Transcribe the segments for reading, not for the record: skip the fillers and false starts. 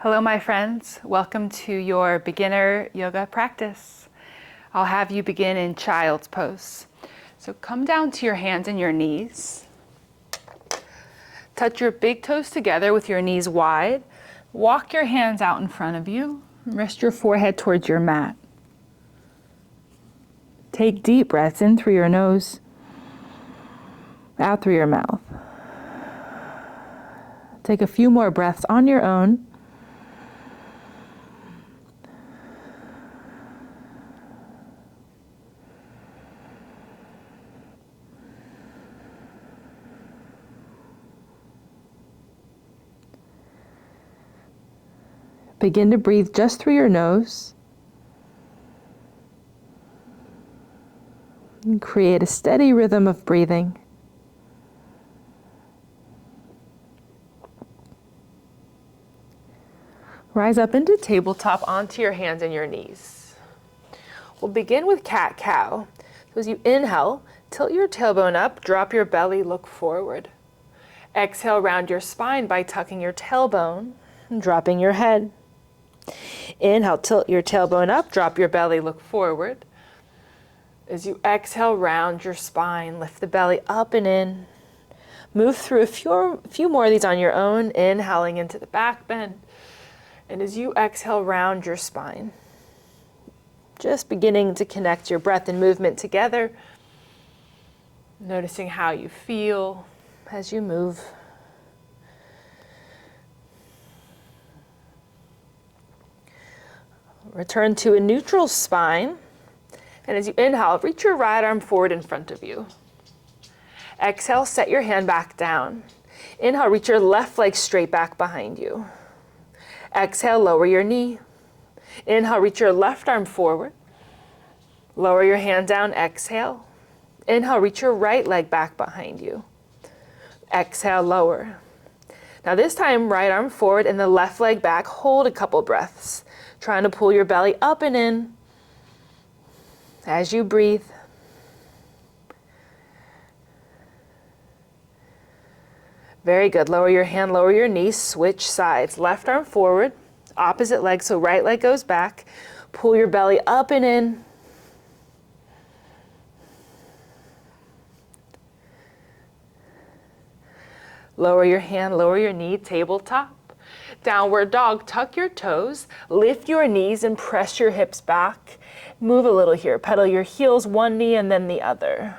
Hello, my friends. Welcome to your beginner yoga practice. I'll have you begin in child's pose. So come down to your hands and your knees. Touch your big toes together with your knees wide. Walk your hands out in front of you. Rest your forehead towards your mat. Take deep breaths in through your nose, out through your mouth. Take a few more breaths on your own. Begin to breathe just through your nose. And create a steady rhythm of breathing. Rise up into tabletop onto your hands and your knees. We'll begin with cat-cow. So as you inhale, tilt your tailbone up, drop your belly, look forward. Exhale, round your spine by tucking your tailbone and dropping your head. Inhale, tilt your tailbone up, drop your belly, look forward. As you exhale, round your spine, lift the belly up and in. Move through a few more of these on your own, inhaling into the back bend. And as you exhale, round your spine. Just beginning to connect your breath and movement together. Noticing how you feel as you move. Return to a neutral spine. And as you inhale, reach your right arm forward in front of you. Exhale, set your hand back down. Inhale, reach your left leg straight back behind you. Exhale, lower your knee. Inhale, reach your left arm forward. Lower your hand down, exhale. Inhale, reach your right leg back behind you. Exhale, lower. Now this time, right arm forward and the left leg back. Hold a couple breaths. Trying to pull your belly up and in as you breathe. Very good. Lower your hand, lower your knees, switch sides. Left arm forward, opposite leg, so right leg goes back. Pull your belly up and in. Lower your hand, lower your knee, tabletop. Downward dog, tuck your toes, lift your knees and press your hips back. Move a little here, pedal your heels, one knee and then the other.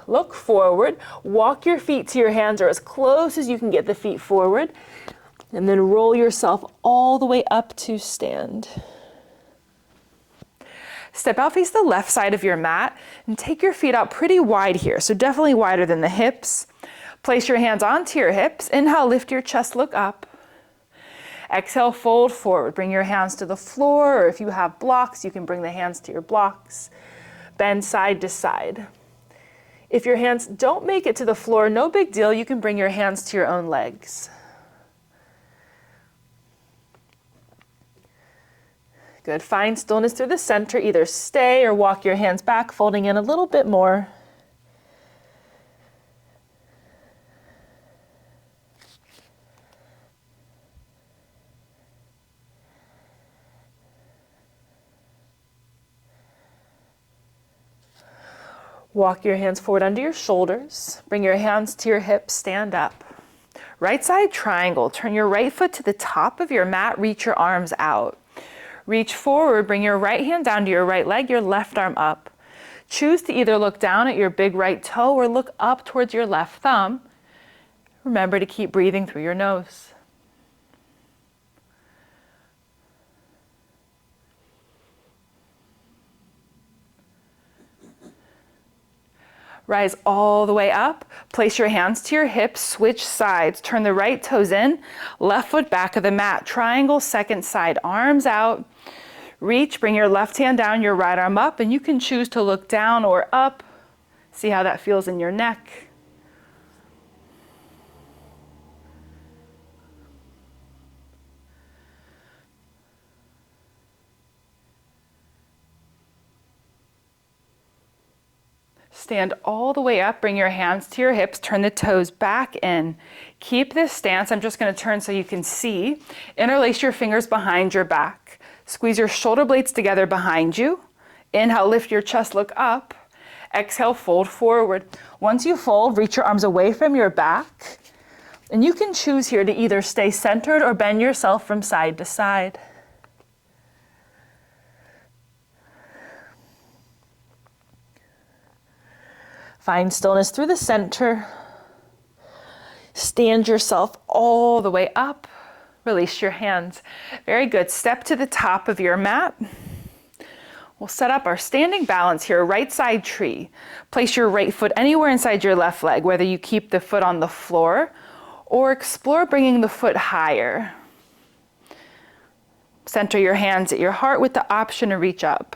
Look forward, walk your feet to your hands or as close as you can get the feet forward, and then roll yourself all the way up to stand. Step out, face the left side of your mat, and take your feet out pretty wide here, so definitely wider than the hips. Place your hands onto your hips. Inhale, lift your chest, look up. Exhale, fold forward. Bring your hands to the floor, or if you have blocks, you can bring the hands to your blocks. Bend side to side. If your hands don't make it to the floor, no big deal. You can bring your hands to your own legs. Good. Find stillness through the center. Either stay or walk your hands back, folding in a little bit more. Walk your hands forward under your shoulders. Bring your hands to your hips, stand up. Right side triangle. Turn your right foot to the top of your mat, reach your arms out. Reach forward, bring your right hand down to your right leg, your left arm up. Choose to either look down at your big right toe or look up towards your left thumb. Remember to keep breathing through your nose. Rise all the way up. Place your hands to your hips, switch sides. Turn the right toes in, left foot back of the mat. Triangle, second side, arms out. Reach, bring your left hand down, your right arm up, and you can choose to look down or up. See how that feels in your neck. Stand all the way up, bring your hands to your hips, turn the toes back in. Keep this stance. I'm just going to turn so you can see. Interlace your fingers behind your back. Squeeze your shoulder blades together behind you. Inhale, lift your chest, look up. Exhale, fold forward. Once you fold, reach your arms away from your back. And you can choose here to either stay centered or bend yourself from side to side. Find stillness through the center. Stand yourself all the way up. Release your hands. Very good. Step to the top of your mat. We'll set up our standing balance here, right side tree. Place your right foot anywhere inside your left leg, whether you keep the foot on the floor or explore bringing the foot higher. Center your hands at your heart with the option to reach up.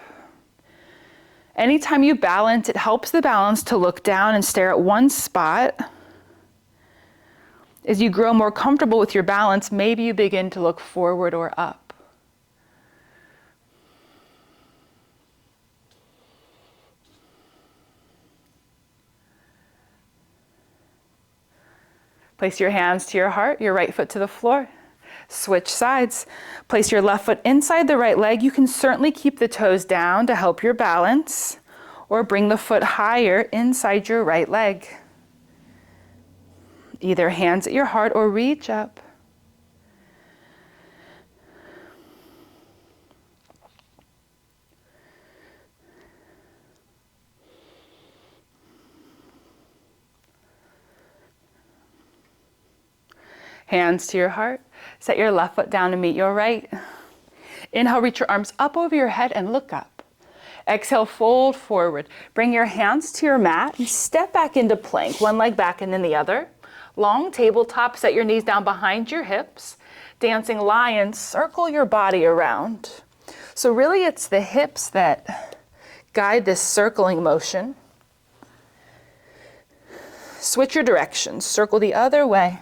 Anytime you balance, it helps the balance to look down and stare at one spot. As you grow more comfortable with your balance, maybe you begin to look forward or up. Place your hands to your heart, your right foot to the floor. Switch sides. Place your left foot inside the right leg. You can certainly keep the toes down to help your balance, or bring the foot higher inside your right leg. Either hands at your heart or reach up. Hands to your heart. Set your left foot down to meet your right. Inhale, reach your arms up over your head and look up. Exhale, fold forward. Bring your hands to your mat and step back into plank. One leg back and then the other. Long tabletop, set your knees down behind your hips. Dancing lion, circle your body around. So really it's the hips that guide this circling motion. Switch your direction, circle the other way.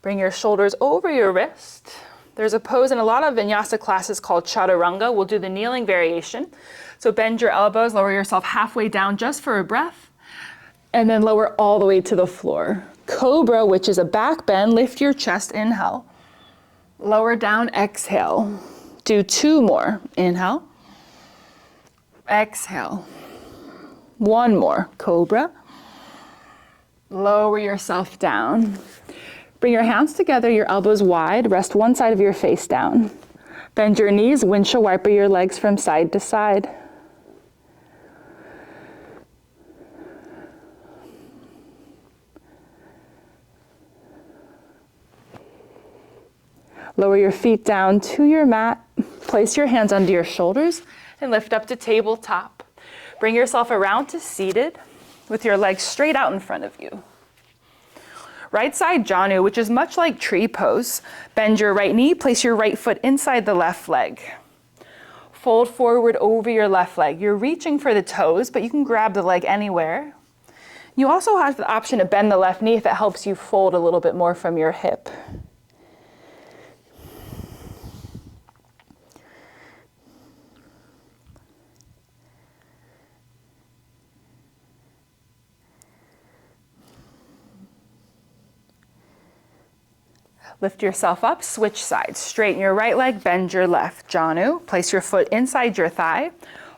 Bring your shoulders over your wrist. There's a pose in a lot of vinyasa classes called chaturanga. We'll do the kneeling variation. So bend your elbows, lower yourself halfway down just for a breath, and then lower all the way to the floor. Cobra, which is a back bend, lift your chest, inhale. Lower down, exhale. Do 2 more. Inhale. Exhale. 1 more. Cobra. Lower yourself down. Bring your hands together, your elbows wide, rest one side of your face down. Bend your knees, windshield wiper your legs from side to side. Lower your feet down to your mat. Place your hands under your shoulders and lift up to tabletop. Bring yourself around to seated with your legs straight out in front of you. Right side Janu, which is much like tree pose. Bend your right knee, place your right foot inside the left leg. Fold forward over your left leg. You're reaching for the toes, but you can grab the leg anywhere. You also have the option to bend the left knee if it helps you fold a little bit more from your hip. Lift yourself up, switch sides. Straighten your right leg, bend your left. Janu, place your foot inside your thigh.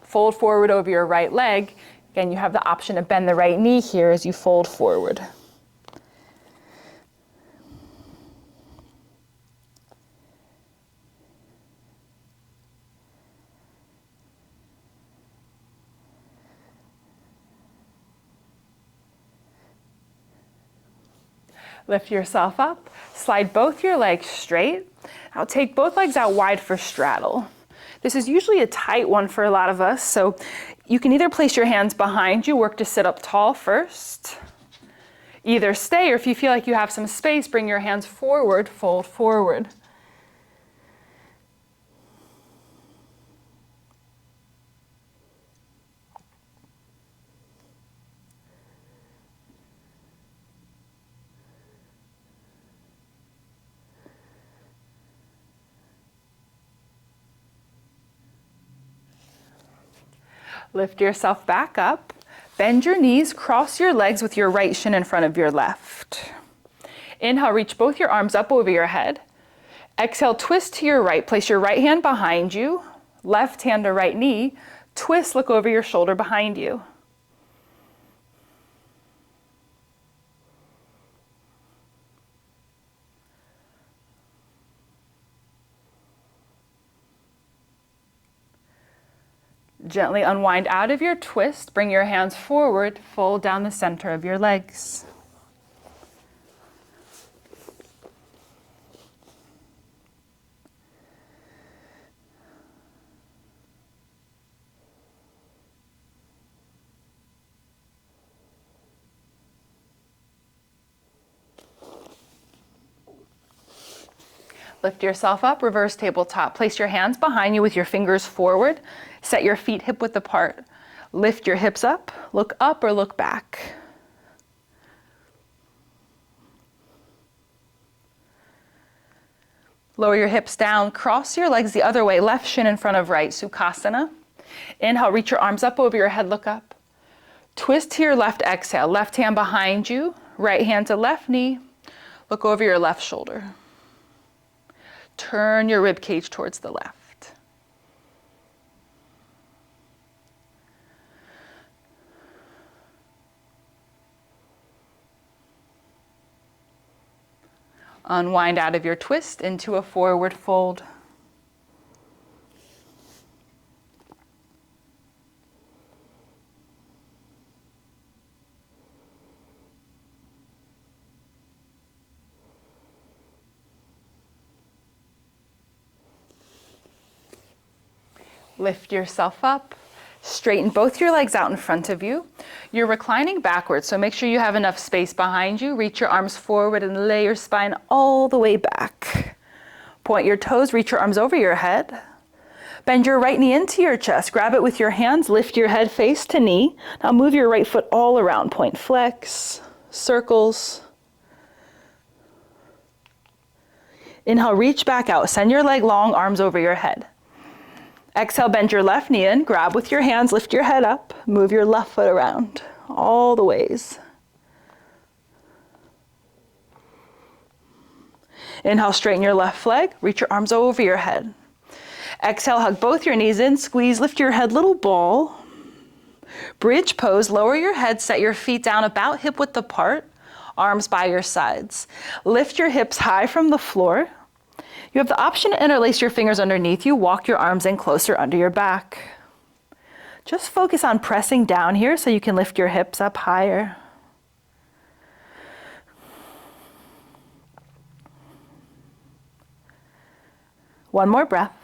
Fold forward over your right leg. Again, you have the option to bend the right knee here as you fold forward. Lift yourself up, slide both your legs straight. Now take both legs out wide for straddle. This is usually a tight one for a lot of us, so you can either place your hands behind you, work to sit up tall first. Either stay, or if you feel like you have some space, bring your hands forward, fold forward. Lift yourself back up. Bend your knees, cross your legs with your right shin in front of your left. Inhale, reach both your arms up over your head. Exhale, twist to your right. Place your right hand behind you, left hand to right knee. Twist, look over your shoulder behind you. Gently unwind out of your twist. Bring your hands forward, fold down the center of your legs. Lift yourself up, reverse tabletop. Place your hands behind you with your fingers forward. Set your feet hip width apart. Lift your hips up or look back. Lower your hips down, cross your legs the other way, left shin in front of right, Sukhasana. Inhale, reach your arms up over your head, look up. Twist to your left, exhale. Left hand behind you, right hand to left knee. Look over your left shoulder. Turn your rib cage towards the left. Unwind out of your twist into a forward fold. Lift yourself up, straighten both your legs out in front of you. You're reclining backwards, so make sure you have enough space behind you. Reach your arms forward and lay your spine all the way back. Point your toes, reach your arms over your head. Bend your right knee into your chest, grab it with your hands, lift your head face to knee. Now move your right foot all around, point flex, circles. Inhale, reach back out, send your leg long, arms over your head. Exhale, bend your left knee in, grab with your hands, lift your head up, move your left foot around, all the ways. Inhale, straighten your left leg, reach your arms over your head. Exhale, hug both your knees in, squeeze, lift your head, little ball. Bridge pose, lower your head, set your feet down about hip width apart, arms by your sides. Lift your hips high from the floor. You have the option to interlace your fingers underneath you, walk your arms in closer under your back. Just focus on pressing down here so you can lift your hips up higher. One more breath.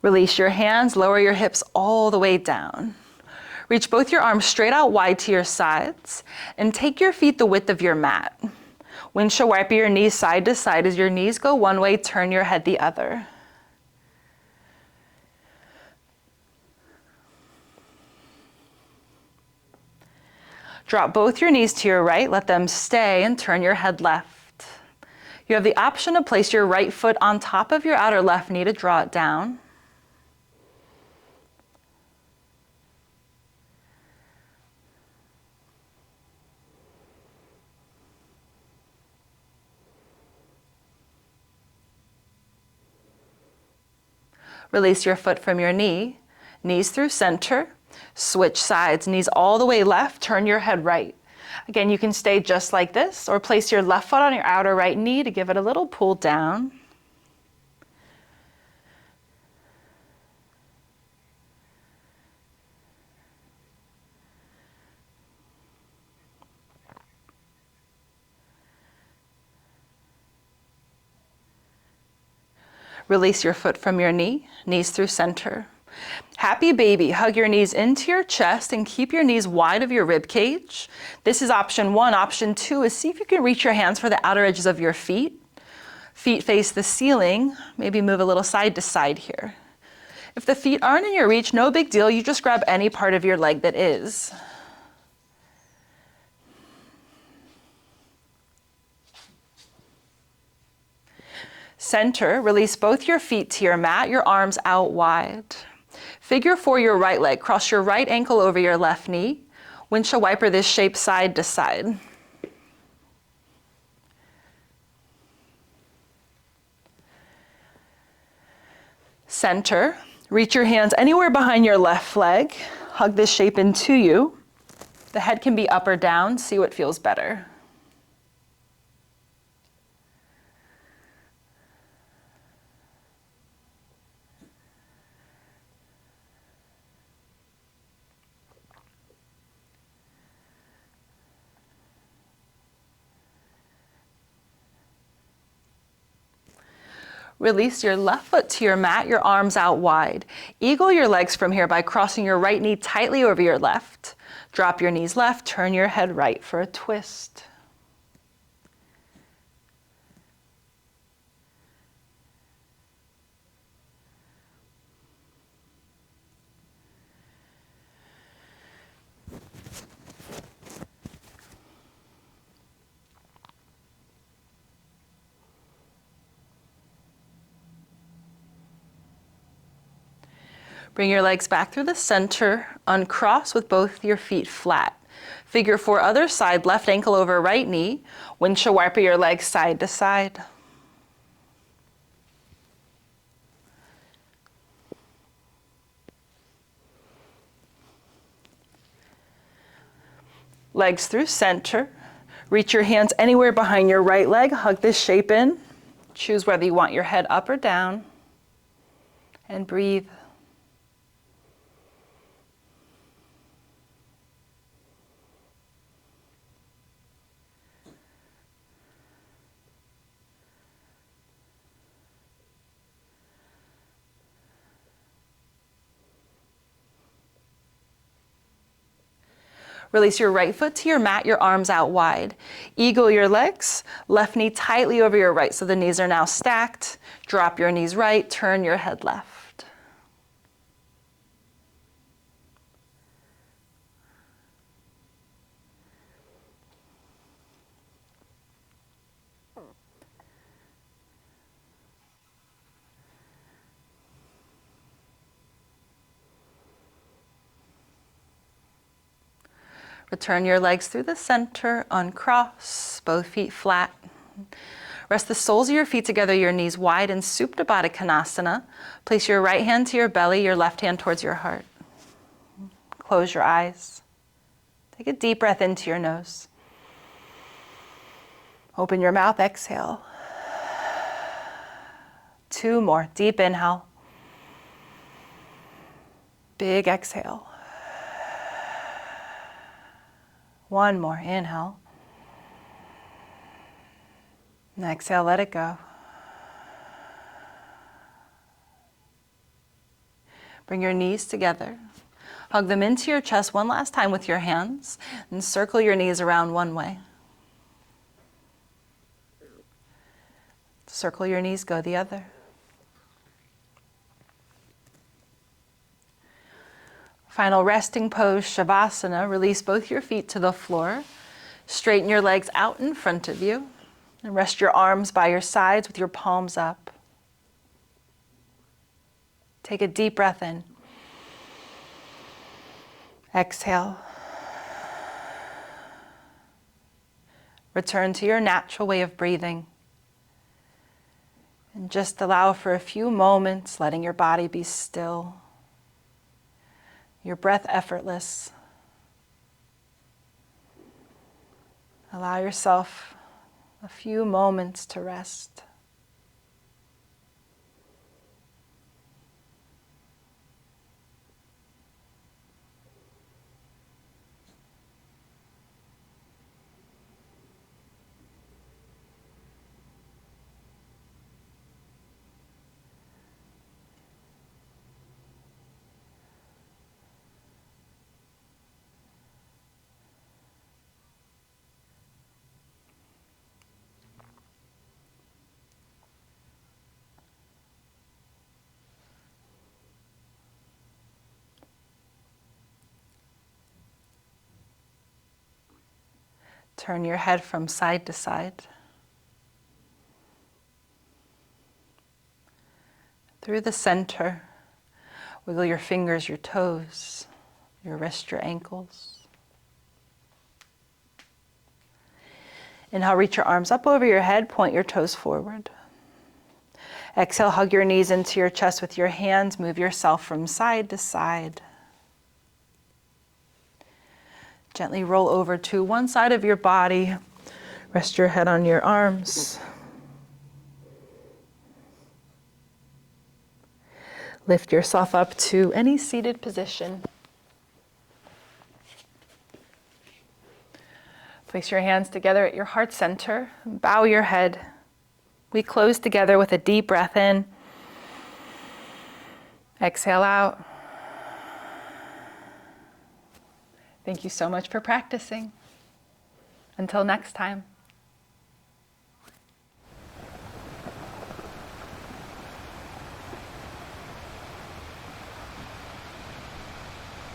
Release your hands, lower your hips all the way down. Reach both your arms straight out wide to your sides and take your feet the width of your mat. Windshield wiper your knees side to side. As your knees go one way, turn your head the other. Drop both your knees to your right, let them stay, and turn your head left. You have the option to place your right foot on top of your outer left knee to draw it down. Release your foot from your knee, knees through center, switch sides, knees all the way left, turn your head right. Again, you can stay just like this or place your left foot on your outer right knee to give it a little pull down. Release your foot from your knee, knees through center. Happy baby, hug your knees into your chest and keep your knees wide of your rib cage. This is option one. Option two is see if you can reach your hands for the outer edges of your feet. Feet face the ceiling, maybe move a little side to side here. If the feet aren't in your reach, no big deal. You just grab any part of your leg that is. Center, release both your feet to your mat, your arms out wide. Figure 4 your right leg. Cross your right ankle over your left knee. Windshield wiper this shape side to side. Center, reach your hands anywhere behind your left leg. Hug this shape into you. The head can be up or down. See what feels better. Release your left foot to your mat, your arms out wide. Eagle your legs from here by crossing your right knee tightly over your left. Drop your knees left, turn your head right for a twist. Bring your legs back through the center, uncross with both your feet flat. Figure 4 other side, left ankle over right knee. Windshield wiper your legs side to side. Legs through center. Reach your hands anywhere behind your right leg. Hug this shape in. Choose whether you want your head up or down. And breathe. Release your right foot to your mat, your arms out wide. Eagle your legs, left knee tightly over your right, so the knees are now stacked. Drop your knees right, turn your head left. Return your legs through the center, uncross, both feet flat. Rest the soles of your feet together, your knees wide in Supta Baddha Konasana. Place your right hand to your belly, your left hand towards your heart. Close your eyes. Take a deep breath into your nose. Open your mouth, exhale. 2 more, deep inhale. Big exhale. 1 more, inhale. And exhale, let it go. Bring your knees together. Hug them into your chest one last time with your hands and circle your knees around one way. Circle your knees, go the other. Final resting pose, Shavasana. Release both your feet to the floor. Straighten your legs out in front of you. And rest your arms by your sides with your palms up. Take a deep breath in. Exhale. Return to your natural way of breathing. And just allow for a few moments, letting your body be still. Your breath effortless. Allow yourself a few moments to rest. Turn your head from side to side. through the center. Wiggle your fingers, your toes, your wrist, your ankles. Inhale, reach your arms up over your head, point your toes forward. Exhale, hug your knees into your chest with your hands, move yourself from side to side. Gently roll over to one side of your body. Rest your head on your arms. Lift yourself up to any seated position. Place your hands together at your heart center. Bow your head. We close together with a deep breath in. Exhale out. Thank you so much for practicing. Until next time.